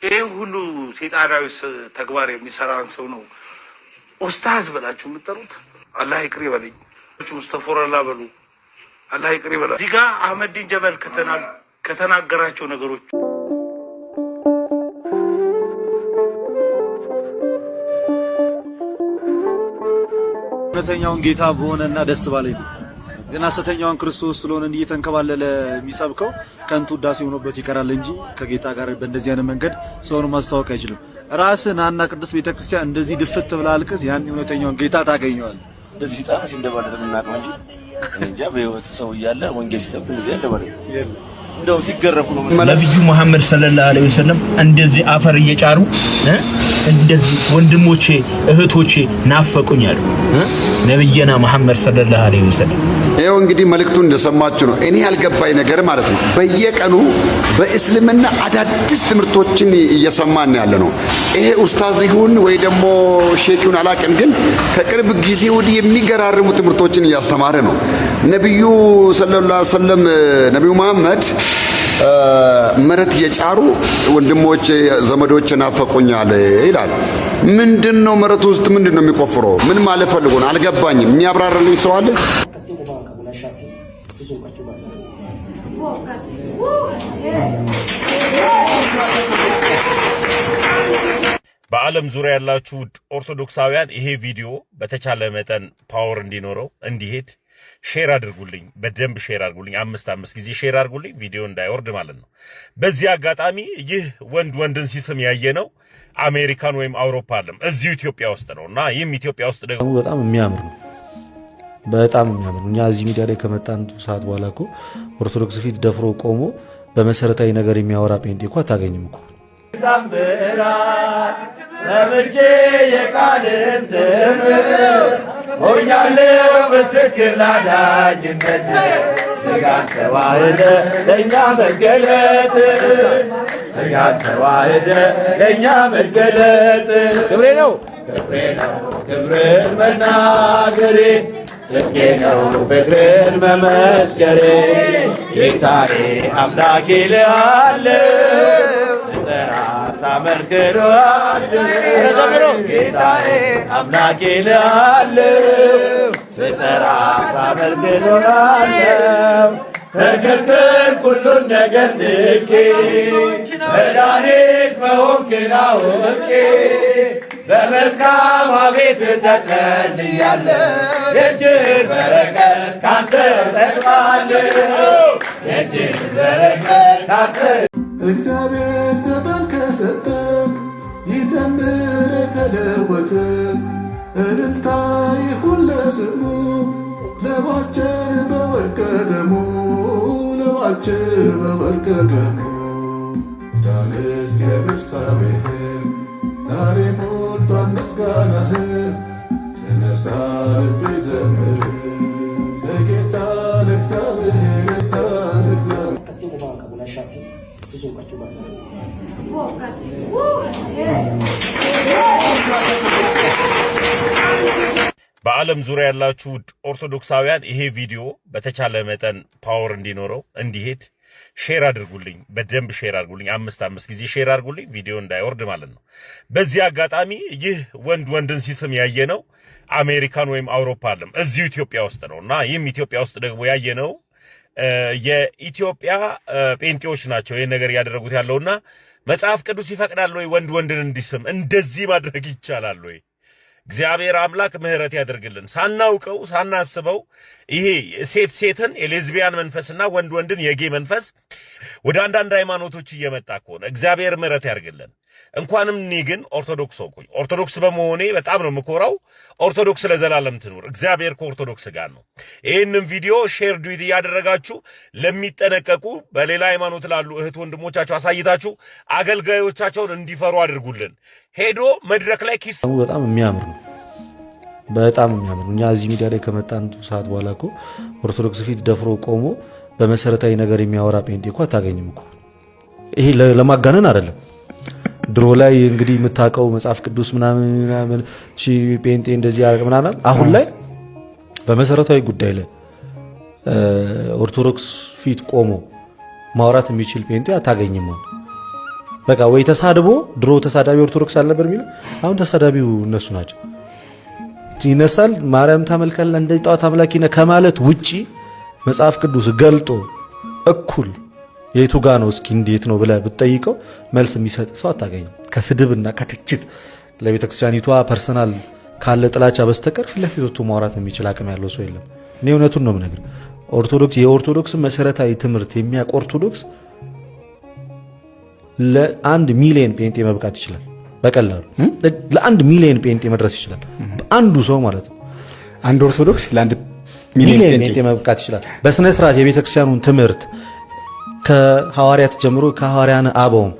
ይሄን ሁሉ ሴጣናዊ ተግባር የሚሰራን ሰው ነው ኡስታዝ ብላችሁ የምትጠሩት? አላህ ይቅር ይበለኝ። ሙስተፈረላ በሉ አላህ ይቅር ይበላ። እዚህ ጋር አህመዲን ጀበል ከተናገራቸው ነገሮች እውነተኛውን ጌታ በሆነና ደስ ባለኝ ግን ሐሰተኛውን ክርስቶስ ስለሆነ እየተንከባለለ የሚሰብከው ከንቱ ዳሴ ሆኖበት ይቀራል እንጂ ከጌታ ጋር በእንደዚህ አይነት መንገድ ሰውን ማስተዋወቅ አይችልም። ራስህን አና ቅዱስ ቤተክርስቲያን እንደዚህ ድፍት ብለህ አልቅስ፣ ያን እውነተኛውን ጌታ ታገኘዋለህ። እንደዚህ ጻፍ ሲንደባለል ምናቀው እንጂ እንጃ በህይወት ሰው ይያለ ወንጌል ሲሰብክ እንደዚህ እንደባለል እንደው ሲገረፉ ነው። ነብዩ መሐመድ ሰለላሁ ዐለይሂ ወሰለም እንደዚህ አፈር እየጫሩ እንደዚህ ወንድሞቼ እህቶቼ ናፈቁኝ አሉ ነብዩና መሐመድ ሰለላሁ ዐለይሂ ወሰለም። ይሄው እንግዲህ መልእክቱን እንደሰማችሁ ነው። እኔ ያልገባኝ ነገር ማለት ነው በየቀኑ በእስልምና አዳዲስ ትምህርቶችን እየሰማን ያለ ነው። ይሄ ኡስታዝ ይሁን ወይ ደግሞ ሼክ ይሁን አላውቅም፣ ግን ከቅርብ ጊዜ ወዲህ የሚገራርሙ ትምህርቶችን እያስተማረ ነው። ነብዩ ሰለላሁ ዐለይሂ ወሰለም ነብዩ መሐመድ መሬት እየጫሩ ወንድሞቼ ዘመዶቼ ናፈቁኛል ይላል። ምንድነው መሬት ውስጥ ምንድነው የሚቆፍረው? ምን ማለት ፈልጎ ነው? አልገባኝም። የሚያብራራልኝ ሰው አለ? በዓለም ዙሪያ ያላችሁ ኦርቶዶክሳውያን ይሄ ቪዲዮ በተቻለ መጠን ፓወር እንዲኖረው እንዲሄድ ሼር አድርጉልኝ፣ በደንብ ሼር አድርጉልኝ። 5 ጊዜ ሼር አድርጉልኝ፣ ቪዲዮ እንዳይወርድ ማለት ነው። በዚህ አጋጣሚ ይህ ወንድን ሲስም ያየነው አሜሪካን ወይም አውሮፓ አይደለም፣ እዚሁ ኢትዮጵያ ውስጥ ነውና ይህም ኢትዮጵያ ውስጥ ደግሞ በጣም የሚያምር ነው። በጣም የሚያምር ነው። እኛ እዚህ ሚዲያ ላይ ከመጣን ሰዓት በኋላ እኮ ኦርቶዶክስ ፊት ደፍሮ ቆሞ በመሰረታዊ ነገር የሚያወራ ጴንጤ እኮ አታገኝም እኮ። ሰምቼ የቃልን ትምህርት ሆኛለሁ ምስክር ላዳኝነት ሥጋን ተዋህደ ለእኛ መገለጥ ሥጋን ተዋህደ ለእኛ መገለጥ ክብሬ ነው ክብርን መናገሬ ጽድቄ ነው ፍቅርን መመስከሬ ጌታዬ አምላኬ ልሃለሁ ስጠራ ሳመልክሃለሁ ጌታዬ አምላኬ ልሃለሁ ስጠራ ሳመልክሃለሁ ተከተልኩ ሁሉን ነገር ንቄ መድኃኒት መሆንክን አውቄ በመልካም ቤት ተጠልያለሁ የእጅህን በረከት ካንተ እጠግባለሁ የእጅህን በረከት ካንተ እግዚአብሔር ዘመን ከሰጠን ይዘምር የተለወጠ እልልታ ይሁን ለስሙ ለባችን በወርቀ ደሙ ለባችን በወርቀ ደሙ ዳንስ የቤርሳቤህን ዛሬ ሞልቷል ምስጋናህ ተነሳ ልቤ ዘምር ለጌታ ለእግዚአብሔር ጌታ ለእግዚአብሔር በዓለም ዙሪያ ያላችሁ ኦርቶዶክሳውያን ይሄ ቪዲዮ በተቻለ መጠን ፓወር እንዲኖረው እንዲሄድ ሼር አድርጉልኝ፣ በደንብ ሼር አድርጉልኝ። 5 ጊዜ ሼር አድርጉልኝ፣ ቪዲዮ እንዳይወርድ ማለት ነው። በዚህ አጋጣሚ ይህ ወንድን ሲስም ያየነው አሜሪካን ወይም አውሮፓ አይደለም፣ እዚሁ ኢትዮጵያ ውስጥ ነውና ይህም ኢትዮጵያ ውስጥ ደግሞ ያየነው የኢትዮጵያ ጴንጤዎች ናቸው ይሄን ነገር ያደረጉት ያለውና መጽሐፍ ቅዱስ ይፈቅዳል ወይ ወንድን እንዲስም? እንደዚህ ማድረግ ይቻላል ወይ? እግዚአብሔር አምላክ ምህረት ያደርግልን። ሳናውቀው ሳናስበው ይሄ ሴትን የሌዝቢያን መንፈስና ወንድን የጌ መንፈስ ወደ አንዳንድ ሃይማኖቶች እየመጣ ከሆነ እግዚአብሔር ምህረት ያደርግልን። እንኳንም እኔ ግን ኦርቶዶክስ ሆንኩኝ። ኦርቶዶክስ በመሆኔ በጣም ነው የምኮራው። ኦርቶዶክስ ለዘላለም ትኑር። እግዚአብሔር ከኦርቶዶክስ ጋር ነው። ይህንን ቪዲዮ ሼር ዱት እያደረጋችሁ ለሚጠነቀቁ በሌላ ሃይማኖት ላሉ እህት ወንድሞቻቸው አሳይታችሁ አገልጋዮቻቸውን እንዲፈሩ አድርጉልን። ሄዶ መድረክ ላይ ኪስ በጣም የሚያምር ነው። በጣም የሚያምር ነው። እኛ እዚህ ሚዲያ ላይ ከመጣን ሰዓት በኋላ እኮ ኦርቶዶክስ ፊት ደፍሮ ቆሞ በመሰረታዊ ነገር የሚያወራ ጴንጤ እኮ አታገኝም እኮ። ይሄ ለማጋነን አይደለም። ድሮ ላይ እንግዲህ የምታውቀው መጽሐፍ ቅዱስ ምናምን ጴንጤ እንደዚህ ያደርግ ምናምን፣ አሁን ላይ በመሰረታዊ ጉዳይ ላይ ኦርቶዶክስ ፊት ቆሞ ማውራት የሚችል ጴንጤ አታገኝም። በቃ ወይ ተሳድቦ ድሮ ተሳዳቢ ኦርቶዶክስ አልነበር የሚለው አሁን ተሳዳቢው እነሱ ናቸው። ይነሳል ማርያም ታመልካለ እንደ ጣዖት አምላኪ ነህ ከማለት ውጪ መጽሐፍ ቅዱስ ገልጦ እኩል የቱ ጋ ነው እስኪ እንዴት ነው ብለህ ብትጠይቀው መልስ የሚሰጥ ሰው አታገኝም። ከስድብና ከትችት ለቤተክርስቲያኒቷ ፐርሰናል ካለ ጥላቻ በስተቀር ፊት ለፊት ወጥቶ ማውራት የሚችል አቅም ያለው ሰው የለም። እኔ እውነቱን ነው የምነግርህ። የኦርቶዶክስ መሰረታዊ ትምህርት የሚያውቅ ኦርቶዶክስ ለ1 ሚሊዮን ጴንጤ መብቃት ይችላል። በቀላሉ ለ1 ሚሊዮን ጴንጤ መድረስ ይችላል። አንዱ ሰው ማለት ነው። አንድ ኦርቶዶክስ ለ1 ሚሊዮን ጴንጤ መብቃት ይችላል። በስነ ስርዓት የቤተክርስቲያኑን ትምህርት ከሐዋርያት ጀምሮ ከሐዋርያን አበውም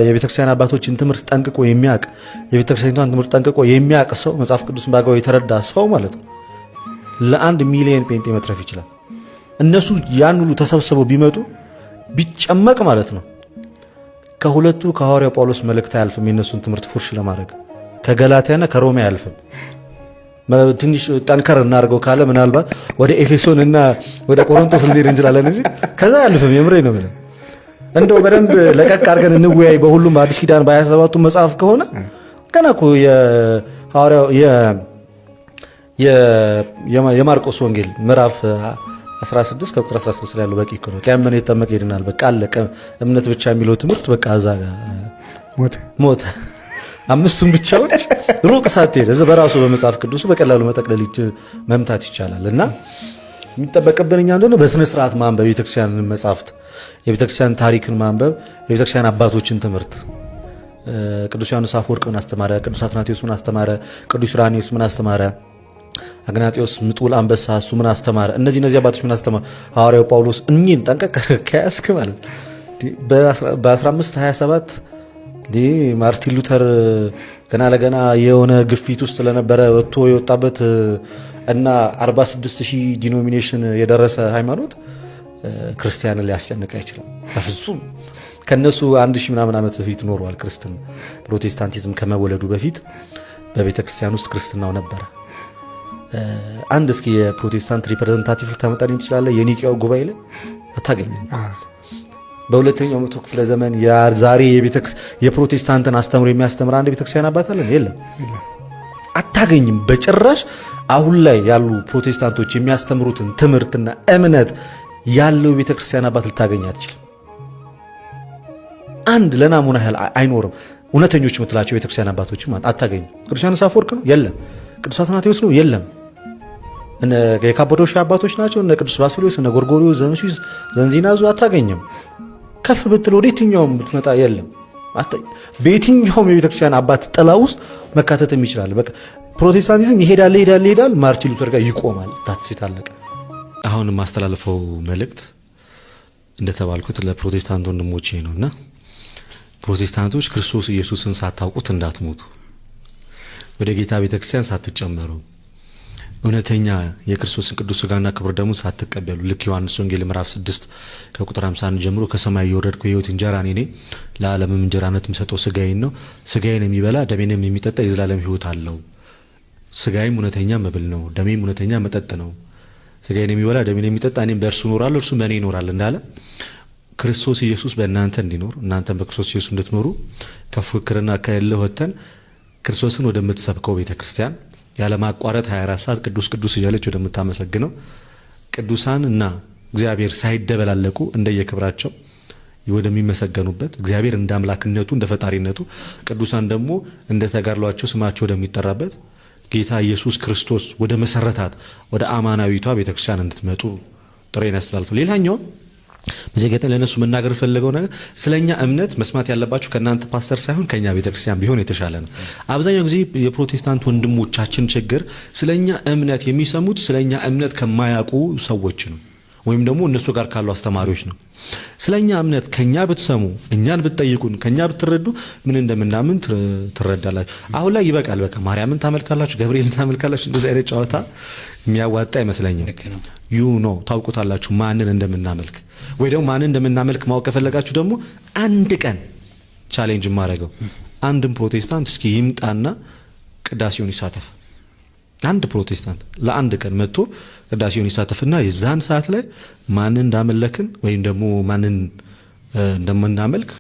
የቤተክርስቲያን አባቶችን ትምህርት ጠንቅቆ የሚያውቅ የቤተክርስቲያኒቷን ትምህርት ጠንቅቆ የሚያውቅ ሰው መጽሐፍ ቅዱስን በአግባቡ የተረዳ ሰው ማለት ነው ለ1 ሚሊዮን ጴንጤ መትረፍ ይችላል። እነሱ ያን ሁሉ ተሰብስበው ቢመጡ ቢጨመቅ ማለት ነው ከሁለቱ ከሐዋርያው ጳውሎስ መልእክት አያልፍም። የነሱን ትምህርት ፉርሽ ለማድረግ ከገላትያና ከሮሜ አያልፍም። ትንሽ ጠንከር እናድርገው ካለ ምናልባት ወደ ኤፌሶን እና ወደ ቆሮንቶስ ልንሄድ እንችላለን እንጂ ከዛ አያልፍም። የምሬ ነው የምልህ። እንደው በደንብ ለቀቅ አድርገን እንወያይ። በሁሉም በአዲስ ኪዳን በ27ቱ መጽሐፍ ከሆነ ገና እኮ የሐዋርያው የማርቆስ ወንጌል ምዕራፍ 16 ከቁጥር 16 ላይ ያለው በቂ እኮ ነው። ያመነ የተጠመቀ ይድናል። በቃ አለቀ። እምነት ብቻ የሚለው ትምህርት በቃ እዛ ጋር ሞተ። አምስቱን ብቻዎች ሩቅ ሳትሄድ እዚህ በራሱ በመጽሐፍ ቅዱስ በቀላሉ መጠቅለል መምታት ይቻላል። እና የሚጠበቅብን እኛ እንደሆነ በስነ ስርዓት ማንበብ፣ የቤተክርስቲያን መጽሐፍት፣ የቤተክርስቲያን ታሪክን ማንበብ፣ የቤተክርስቲያን አባቶችን ትምህርት ቅዱስ ዮሐንስ አፈወርቅ ምን አስተማረ? ቅዱስ አትናቴዎስ ምን አስተማረ? ቅዱስ ዮሐንስ ምን አስተማረ? አግናጢዮስ ምጡል አንበሳ እሱ ምን አስተማረ? እነዚህ አባቶች ምን አስተማረ? ሐዋርያው ጳውሎስ እኚህን ጠንቀቅ ከያዝክ ማለት በ1527 ማርቲን ሉተር ገና ለገና የሆነ ግፊት ውስጥ ስለነበረ ወጥቶ የወጣበት እና 46000 ዲኖሚኔሽን የደረሰ ሃይማኖት ክርስቲያንን ሊያስጨንቅ አይችልም በፍጹም። ከነሱ 1000 ምናምን ዓመት በፊት ኖሯል ክርስትና። ፕሮቴስታንቲዝም ከመወለዱ በፊት በቤተ ክርስቲያን ውስጥ ክርስትናው ነበረ። አንድ እስኪ የፕሮቴስታንት ሪፕሬዘንታቲቭ ልታመጣልኝ ትችላለህ? የኒቂያው ጉባኤ ላይ አታገኝም። በሁለተኛው መቶ ክፍለ ዘመን ዛሬ የፕሮቴስታንትን አስተምሮ የሚያስተምር አንድ ቤተክርስቲያን አባት አለን? የለም፣ አታገኝም በጭራሽ። አሁን ላይ ያሉ ፕሮቴስታንቶች የሚያስተምሩትን ትምህርትና እምነት ያለው ቤተክርስቲያን አባት ልታገኝ አትችልም። አንድ ለናሙና ያህል አይኖርም። እውነተኞች የምትላቸው ቤተክርስቲያን አባቶችም አታገኝም። ቅዱስ ዮሐንስ አፈወርቅ ነው? የለም። ቅዱስ አትናቴዎስ ነው? የለም። የካፖዶሽያ አባቶች ናቸው እነ ቅዱስ ባስልዮስ እነ ጎርጎርዮስ ዘንሱስ ዘንዚናዙ አታገኝም። ከፍ ብትል ወደ የትኛውም ብትመጣ የለም። በየትኛውም የቤተክርስቲያን አባት ጥላ ውስጥ መካተትም ይችላል። በቃ ፕሮቴስታንቲዝም ይሄዳል፣ ማርቲን ሉተር ጋር ይቆማል። ታትሴት አለቀ። አሁን የማስተላልፈው መልእክት እንደተባልኩት ለፕሮቴስታንት ወንድሞቼ ነውና ፕሮቴስታንቶች ክርስቶስ ኢየሱስን ሳታውቁት እንዳትሞቱ፣ ወደ ጌታ ቤተክርስቲያን ሳትጨመሩ፣ እውነተኛ የክርስቶስን ቅዱስ ሥጋና ክብር ደሙን ሳትቀበሉ ልክ ዮሐንስ ወንጌል ምዕራፍ 6 ከቁጥር 51 ጀምሮ ከሰማይ የወረድኩ የሕይወት እንጀራ እኔ ነኝ፣ ለዓለምም እንጀራነት የምሰጠው ሥጋዬን ነው፣ ሥጋዬን የሚበላ ደሜንም የሚጠጣ የዘላለም ሕይወት አለው። ሥጋዬም እውነተኛ መብል ነው፣ ደሜም እውነተኛ መጠጥ ነው። ሥጋዬን የሚበላ ደሜን የሚጠጣ እኔም በእርሱ እኖራለሁ፣ እርሱም በእኔ ይኖራል እንዳለ ክርስቶስ ኢየሱስ በእናንተ እንዲኖር እናንተም በክርስቶስ ኢየሱስ እንድትኖሩ ከፉክክርና ከእልህ ወጥተን ክርስቶስን ወደምትሰብከው ቤተክርስቲያን ያለማቋረጥ 24 ሰዓት ቅዱስ ቅዱስ እያለች ወደምታመሰግነው ቅዱሳን እና እግዚአብሔር ሳይደበላለቁ እንደየክብራቸው ወደሚመሰገኑበት እግዚአብሔር እንደ አምላክነቱ እንደ ፈጣሪነቱ ቅዱሳን ደግሞ እንደ ተጋድሏቸው ስማቸው ወደሚጠራበት ጌታ ኢየሱስ ክርስቶስ ወደ መሰረታት ወደ አማናዊቷ ቤተክርስቲያን እንድትመጡ ጥሬን ያስተላልፋል። ሌላኛው በጀገተ ለነሱ መናገር ፈልገው ነገር ስለኛ እምነት መስማት ያለባችሁ ከናንተ ፓስተር ሳይሆን ከኛ ቤተክርስቲያን ቢሆን የተሻለ ነው። አብዛኛው ጊዜ የፕሮቴስታንት ወንድሞቻችን ችግር ስለኛ እምነት የሚሰሙት ስለኛ እምነት ከማያውቁ ሰዎች ነው፣ ወይም ደግሞ እነሱ ጋር ካሉ አስተማሪዎች ነው። ስለኛ እምነት ከኛ ብትሰሙ እኛን ብትጠይቁን ከኛ ብትረዱ ምን እንደምናምን ትረዳላችሁ። አሁን ላይ ይበቃል። በቃ ማርያምን ታመልካላችሁ፣ ገብርኤልን ታመልካላችሁ። እንደዚህ አይነት ጨዋታ የሚያዋጣ አይመስለኝም። ታውቁታላችሁ ማንን እንደምናመልክ፣ ወይ ደግሞ ማንን እንደምናመልክ ማወቅ ከፈለጋችሁ ደግሞ አንድ ቀን ቻሌንጅ ማድረገው አንድም ፕሮቴስታንት እስኪ ይምጣና ቅዳሴውን ይሳተፍ። አንድ ፕሮቴስታንት ለአንድ ቀን መጥቶ ቅዳሴውን ይሳተፍና የዛን ሰዓት ላይ ማንን እንዳመለክን ወይም ደግሞ ማንን እንደምናመልክ